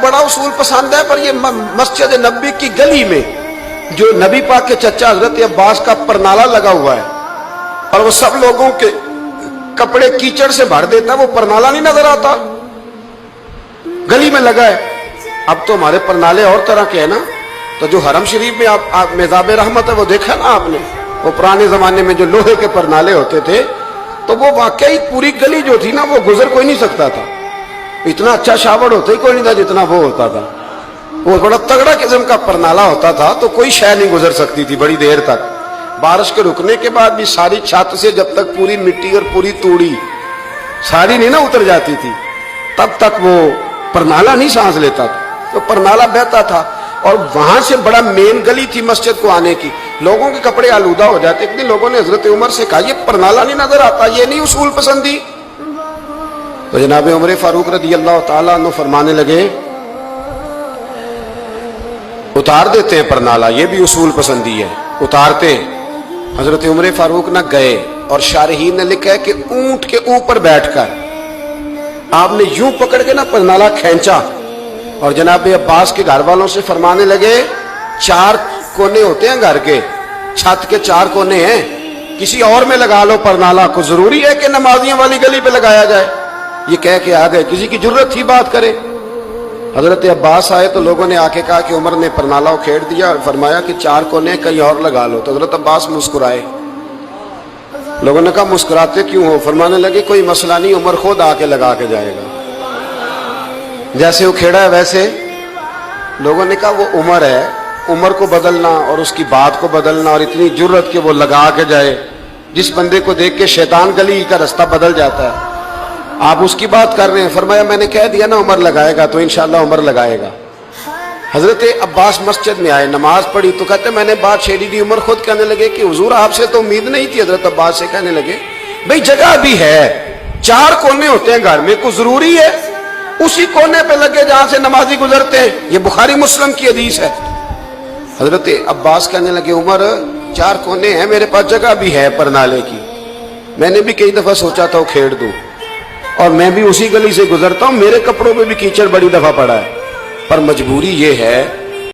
بڑا اصول پسند ہے، پر یہ مسجد نبی کی گلی میں جو نبی پاک کے چچا حضرت عباس کا پرنالہ لگا ہوا ہے اور وہ سب لوگوں کے کپڑے کیچڑ سے بھر دیتا ہے، وہ پرنالہ نہیں نظر آتا؟ گلی میں لگا ہے۔ اب تو ہمارے پرنالے اور طرح کے ہیں نا، تو جو حرم شریف میں آپ میزاب رحمت ہے وہ دیکھا نا آپ نے، وہ پرانے زمانے میں جو لوہے کے پرنالے ہوتے تھے، تو وہ واقعی پوری گلی جو تھی نا وہ گزر کوئی نہیں سکتا تھا، اتنا اچھا شاور ہوتا ہی کوئی نہیں تھا جتنا وہ ہوتا تھا، وہ بڑا تگڑا قسم کا پرنالہ ہوتا تھا، تو کوئی شے نہیں گزر سکتی تھی بڑی دیر تک۔ بارش کے رکنے کے بعد بھی ساری چھت سے جب تک پوری مٹی اور پوری توڑی ساری نہیں نا اتر جاتی تھی، تب تک وہ پرنالہ نہیں سانس لیتا تھا، تو پرنالہ بہتا تھا۔ اور وہاں سے بڑا مین گلی تھی مسجد کو آنے کی، لوگوں کے کپڑے آلودہ ہو جاتے۔ ایک دن لوگوں نے حضرت عمر سے کہا یہ پرنالہ نہیں نظر آتا، یہ نہیں اصول پسندی؟ تو جناب عمر فاروق رضی اللہ تعالیٰ عنہ فرمانے لگے اتار دیتے ہیں پرنالہ، یہ بھی اصول پسندی ہے، اتارتے ہیں۔ حضرت عمر فاروق نہ گئے، اور شارحین نے لکھا ہے کہ اونٹ کے اوپر بیٹھ کر آپ نے یوں پکڑ کے نا پرنالہ کھینچا، اور جناب عباس کے گھر والوں سے فرمانے لگے 4 کونے ہوتے ہیں گھر کے، چھت کے 4 کونے ہیں، کسی اور میں لگا لو پرنالہ، کو ضروری ہے کہ نمازیاں والی گلی پہ لگایا جائے؟ یہ کہہ کے آ گئے، کسی کی جرت تھی بات کرے؟ حضرت عباس آئے تو لوگوں نے آ کے کہا کہ عمر نے پرنالہ کھیڑ دیا، اور فرمایا کہ 4 کونے کہیں اور لگا لو۔ تو حضرت عباس مسکرائے، لوگوں نے کہا مسکراتے کیوں ہو؟ فرمانے لگے کوئی مسئلہ نہیں، عمر خود آ کے لگا کے جائے گا، جیسے وہ کھیڑا ہے ویسے۔ لوگوں نے کہا وہ عمر ہے، عمر کو بدلنا اور اس کی بات کو بدلنا، اور اتنی جرت کہ وہ لگا کے جائے، جس بندے کو دیکھ کے شیطان گلی کا رستہ بدل جاتا ہے، آپ اس کی بات کر رہے ہیں۔ فرمایا میں نے کہہ دیا نا عمر لگائے گا، تو انشاءاللہ عمر لگائے گا۔ حضرت عباس مسجد میں آئے، نماز پڑھی، تو کہتے میں نے بات چھیڑی دی۔ عمر خود کہنے لگے کہ حضور آپ سے تو امید نہیں تھی۔ حضرت عباس سے کہنے لگے بھئی جگہ بھی ہے، 4 کونے ہوتے ہیں گھر میں، کوئی ضروری ہے اسی کونے پہ لگے جہاں سے نمازی گزرتے ہیں؟ یہ بخاری مسلم کی حدیث ہے۔ حضرت عباس کہنے لگے عمر 4 کونے ہیں، میرے پاس جگہ بھی ہے پرنالے کی، میں نے بھی کئی دفعہ سوچا تھا وہ کھیڑ دوں، اور میں بھی اسی گلی سے گزرتا ہوں، میرے کپڑوں پہ بھی کیچڑ بڑی دفعہ پڑا ہے، پر مجبوری یہ ہے